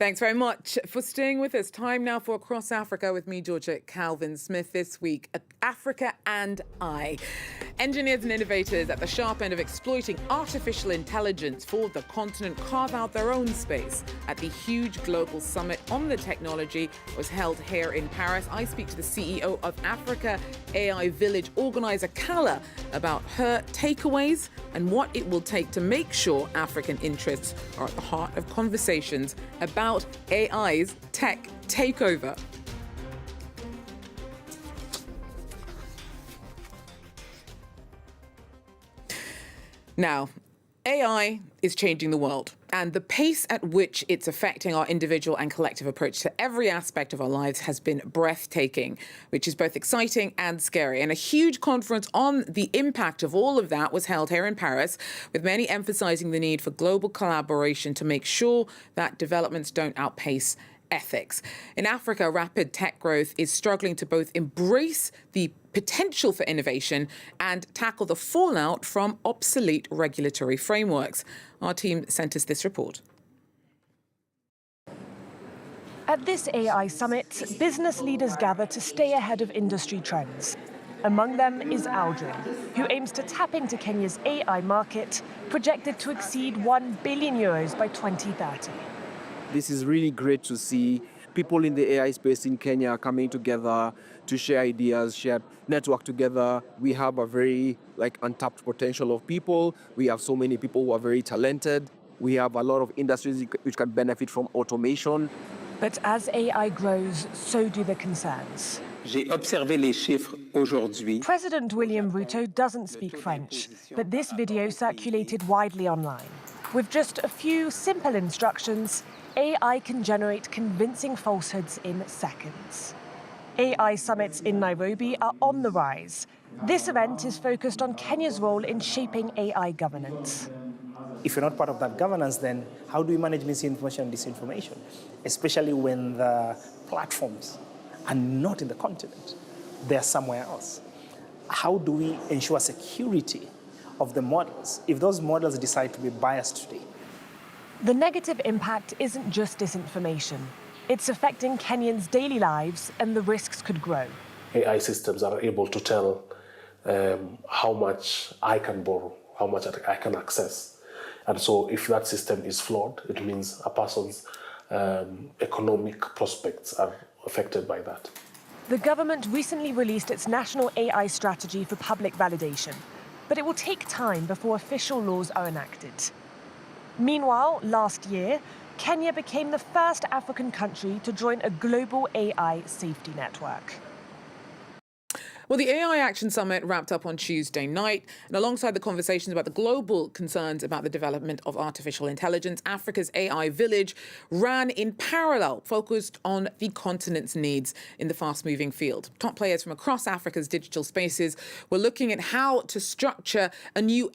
Thanks very much for staying with us. Time now for Across Africa with me, Georja Calvin-Smith. This week, Africa and I. Engineers and innovators at the sharp end of exploiting artificial intelligence for the continent carve out their own space at the huge global summit on the technology was held here in Paris. I speak to the CEO of Africa AI Village organizer Qhala about her takeaways and what it will take to make sure African interests are at the heart of conversations about AI's tech takeover. Now, AI is changing the world, and the pace at which it's affecting our individual and collective approach to every aspect of our lives has been breathtaking, which is both exciting and scary. And a huge conference on the impact of all of that was held here in Paris, with many emphasizing the need for global collaboration to make sure that developments don't outpace ethics. In Africa, rapid tech growth is struggling to both embrace the potential for innovation and tackle the fallout from obsolete regulatory frameworks. Our team sent us this report. At this AI summit, business leaders gather to stay ahead of industry trends. Among them is Aldrin, who aims to tap into Kenya's AI market, projected to exceed €1 billion by 2030. This is really great to see people in the AI space in Kenya coming together to share ideas, share network together. We have a very untapped potential of people. We have so many people who are very talented. We have a lot of industries which can benefit from automation. But as AI grows, so do the concerns. President William Ruto doesn't speak French, but this video circulated widely online. With just a few simple instructions, AI can generate convincing falsehoods in seconds. AI summits in Nairobi are on the rise. This event is focused on Kenya's role in shaping AI governance. If you're not part of that governance, then how do we manage misinformation and disinformation? Especially when the platforms are not in the continent, they're somewhere else. How do we ensure security of the models if those models decide to be biased today? The negative impact isn't just disinformation. It's affecting Kenyans' daily lives, and the risks could grow. AI systems are able to tell how much I can borrow, how much I can access. And so if that system is flawed, it means a person's economic prospects are affected by that. The government recently released its national AI strategy for public validation, but it will take time before official laws are enacted. Meanwhile, last year, Kenya became the first African country to join a global AI safety network. Well, the AI Action Summit wrapped up on Tuesday night, and alongside the conversations about the global concerns about the development of artificial intelligence, Africa's AI Village ran in parallel, focused on the continent's needs in the fast-moving field. Top players from across Africa's digital spaces were looking at how to structure a new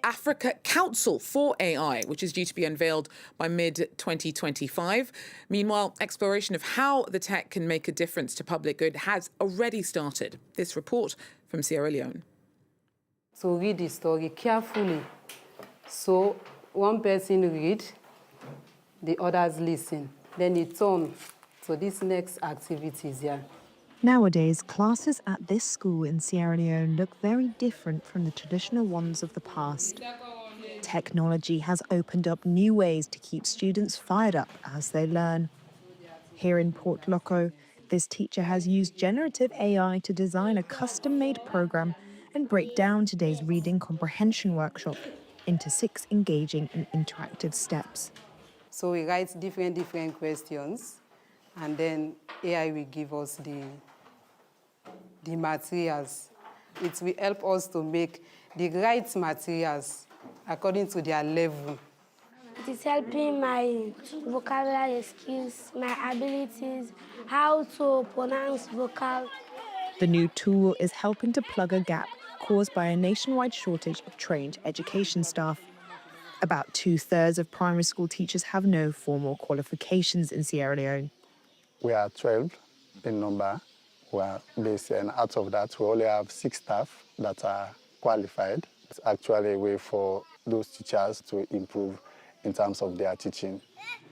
Africa Council for AI, which is due to be unveiled by mid-2025. Meanwhile, exploration of how the tech can make a difference to public good has already started. This report from Sierra Leone. So read the story carefully. So one person read, the others listen. Then it's on. So this next activity is here. Nowadays, classes at this school in Sierra Leone look very different from the traditional ones of the past. Technology has opened up new ways to keep students fired up as they learn. Here in Port Loko, this teacher has used generative AI to design a custom-made program and break down today's reading comprehension workshop into 6 engaging and interactive steps. So we write different questions, and then AI will give us the materials. It will help us to make the right materials according to their level. It is helping my vocabulary skills, my abilities, how to pronounce vocal. The new tool is helping to plug a gap caused by a nationwide shortage of trained education staff. About 2/3 of primary school teachers have no formal qualifications in Sierra Leone. We are 12 in number. We are based, and out of that, we only have 6 staff that are qualified. It's actually a way for those teachers to improve in terms of their teaching.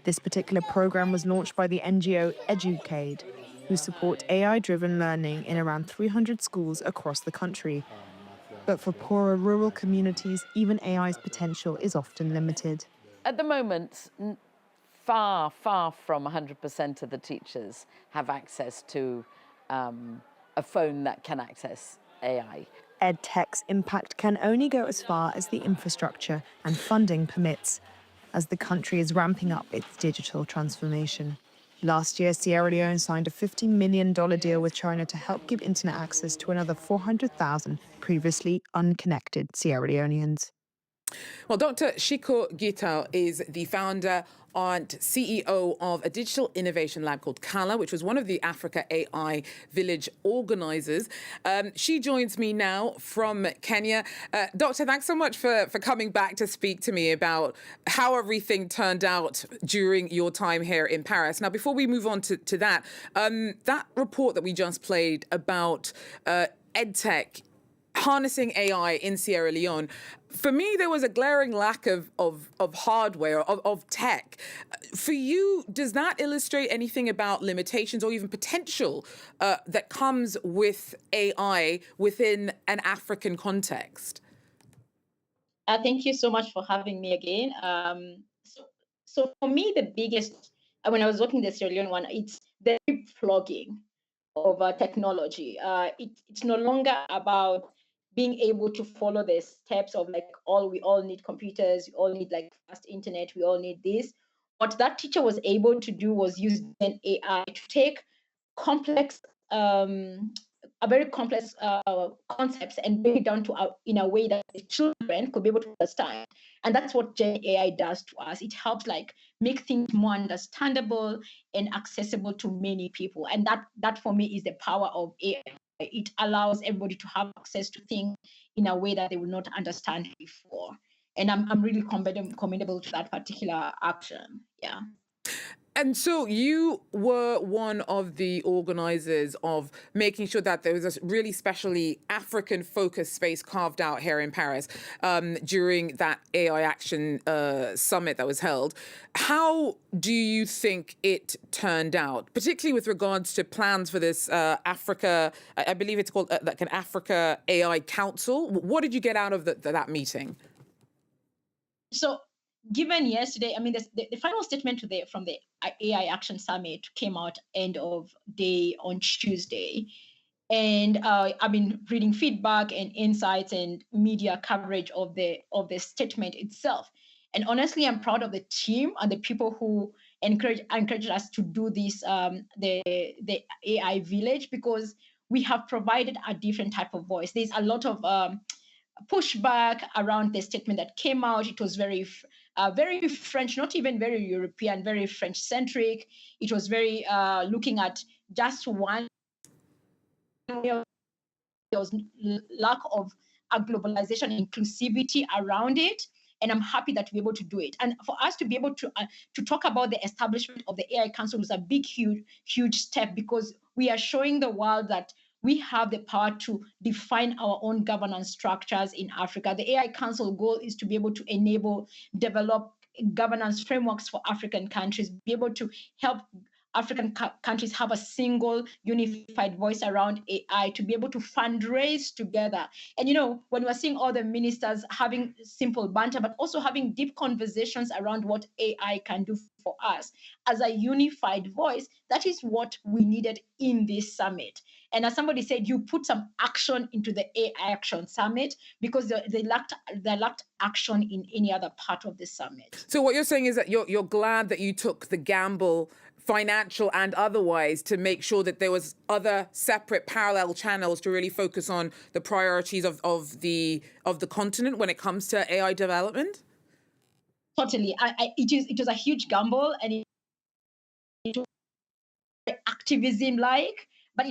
This particular program was launched by the NGO Educade, who support AI-driven learning in around 300 schools across the country. But for poorer rural communities, even AI's potential is often limited. At the moment, far from 100% of the teachers have access to a phone that can access AI. EdTech's impact can only go as far as the infrastructure and funding permits, as the country is ramping up its digital transformation. Last year, Sierra Leone signed a $50 million deal with China to help give internet access to another 400,000 previously unconnected Sierra Leoneans. Well, Dr Shikoh Gitau is the founder and CEO of a digital innovation lab called Qhala, which was one of the Africa AI Village organizers. She joins me now from Kenya. Doctor, thanks so much for coming back to speak to me about how everything turned out during your time here in Paris. Now, before we move on to that, that report that we just played about EdTech harnessing AI in Sierra Leone, for me, there was a glaring lack of hardware, of tech. For you, does that illustrate anything about limitations or even potential that comes with AI within an African context? Thank you so much for having me again. So for me, the biggest, when I was working the Sierra Leone one, it's the flogging of technology. It's no longer about being able to follow the steps of like we all need computers, we all need like fast internet, we all need this. What that teacher was able to do was use an AI to take complex, a very complex concepts and break it down to in a way that the children could be able to understand. And that's what Gen AI does to us. It helps like make things more understandable and accessible to many people. And that for me is the power of AI. It allows everybody to have access to things in a way that they would not understand before. And I'm really commendable to that particular action. Yeah. And so you were one of the organizers of making sure that there was a really specially African-focused space carved out here in Paris during that AI Action Summit that was held. How do you think it turned out, particularly with regards to plans for this Africa, I believe it's called like an Africa AI Council? What did you get out of that meeting? So given yesterday, I mean, the final statement from the AI Action Summit came out end of day on Tuesday. And I've been reading feedback and insights and media coverage of the statement itself. And honestly, I'm proud of the team and the people who encouraged us to do this, the AI Village, because we have provided a different type of voice. There's a lot of pushback around the statement that came out. It was very French, not even very European, very French-centric. It was very looking at just one. There was lack of a globalization inclusivity around it. And I'm happy that we're able to do it. And for us to be able to talk about the establishment of the AI Council was a big, huge step, because we are showing the world that we have the power to define our own governance structures in Africa. The AI Council goal is to be able to develop governance frameworks for African countries, be able to help African countries have a single unified voice around AI, to be able to fundraise together. And, when we're seeing all the ministers having simple banter, but also having deep conversations around what AI can do for us as a unified voice, that is what we needed in this summit. And as somebody said, you put some action into the AI Action Summit, because they lacked action in any other part of the summit. So what you're saying is that you're glad that you took the gamble, financial and otherwise, to make sure that there was other separate parallel channels to really focus on the priorities of the continent when it comes to AI development? Totally. It was a huge gamble, and it was activism-like, but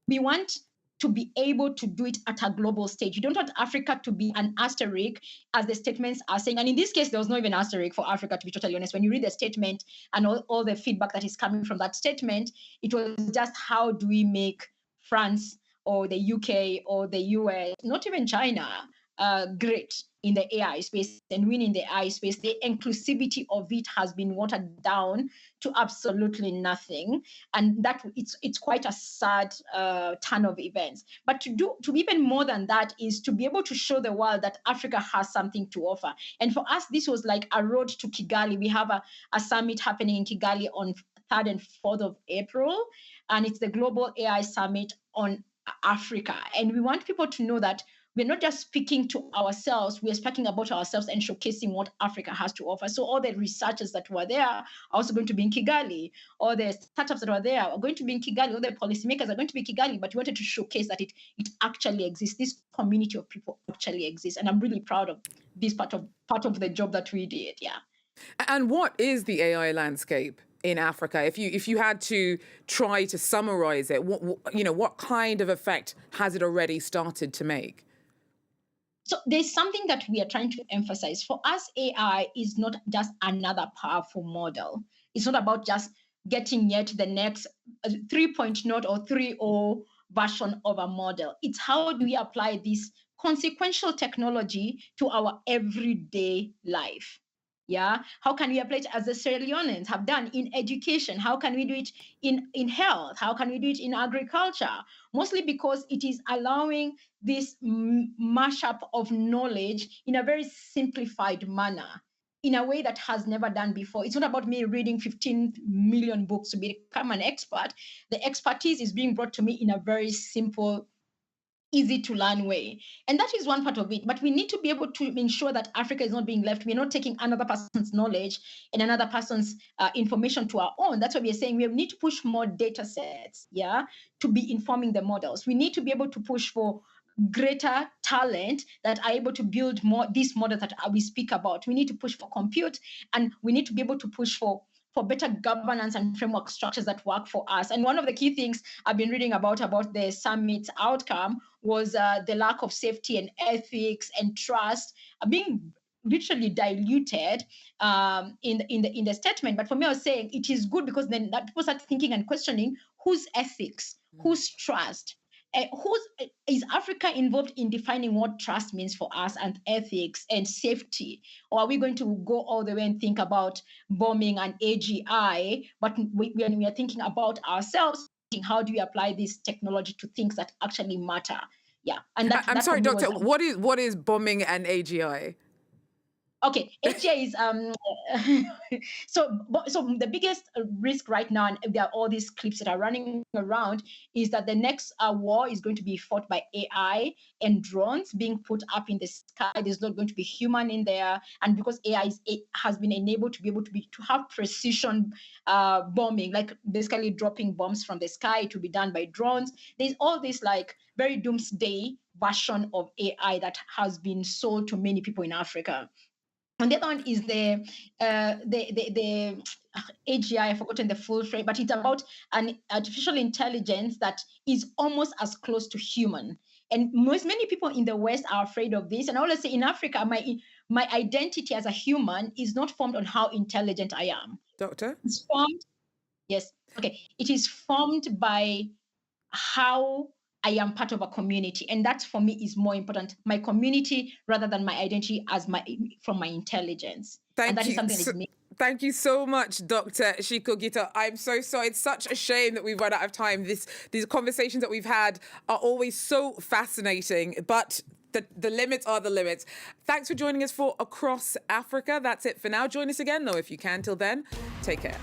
we want to be able to do it at a global stage. You don't want Africa to be an asterisk, as the statements are saying. And in this case, there was not even an asterisk for Africa, to be totally honest. When you read the statement and all the feedback that is coming from that statement, it was just, how do we make France or the UK or the US, not even China, great in the AI space and win in the AI space, the inclusivity of it has been watered down to absolutely nothing, and that it's quite a sad turn of events. But to be even more than that is to be able to show the world that Africa has something to offer. And for us, this was like a road to Kigali. We have a summit happening in Kigali on 3rd and 4th of April, and it's the Global AI Summit on Africa. And we want people to know that we're not just speaking to ourselves, we're speaking about ourselves and showcasing what Africa has to offer. So all the researchers that were there are also going to be in Kigali. All the startups that were there are going to be in Kigali. All the policymakers are going to be in Kigali. But we wanted to showcase that it actually exists. This community of people actually exists. And I'm really proud of this part of the job that we did. Yeah. And what is the AI landscape in Africa? If you had to try to summarize it, what kind of effect has it already started to make? So there's something that we are trying to emphasize. For us, AI is not just another powerful model. It's not about just getting yet the next 3.0 or 3.0 version of a model. It's how do we apply this consequential technology to our everyday life? Yeah, how can we apply it as the Sierra Leoneans have done in education? How can we do it in health? How can we do it in agriculture? Mostly because it is allowing this mashup of knowledge in a very simplified manner, in a way that has never done before. It's not about me reading 15 million books to become an expert. The expertise is being brought to me in a very simple, easy to learn way. And that is one part of it. But we need to be able to ensure that Africa is not being left. We're not taking another person's knowledge and another person's information to our own. That's why we are saying we need to push more data sets, to be informing the models. We need to be able to push for greater talent that are able to build more these models that we speak about. We need to push for compute, and we need to be able to push for better governance and framework structures that work for us. And one of the key things I've been reading about the summit's outcome was the lack of safety and ethics and trust being literally diluted in the statement. But for me, I was saying it is good because then that people start thinking and questioning whose ethics, whose trust. Is Africa involved in defining what trust means for us and ethics and safety? Or are we going to go all the way and think about bombing and AGI, but when we are thinking about ourselves, how do we apply this technology to things that actually matter? Yeah. And I'm sorry, Doctor, what is bombing and AGI? Okay, AGI is so the biggest risk right now, and there are all these clips that are running around, is that the next war is going to be fought by AI and drones being put up in the sky. There's not going to be human in there, and because AI has been enabled to be able to have precision bombing, like basically dropping bombs from the sky to be done by drones. There's all this like very doomsday version of AI that has been sold to many people in Africa. And the other one is the AGI, I've forgotten the full phrase, but it's about an artificial intelligence that is almost as close to human. And many people in the West are afraid of this. And I always say in Africa, my identity as a human is not formed on how intelligent I am. Doctor? It's formed, yes, okay. It is formed by how I am part of a community, and that for me is more important. My community rather than my identity from my intelligence. Thank you so much, Dr. Shikoh Gitau. I'm so sorry. It's such a shame that we've run out of time. These conversations that we've had are always so fascinating, but the limits are the limits. Thanks for joining us for Across Africa. That's it for now. Join us again, though, if you can. Till then, take care.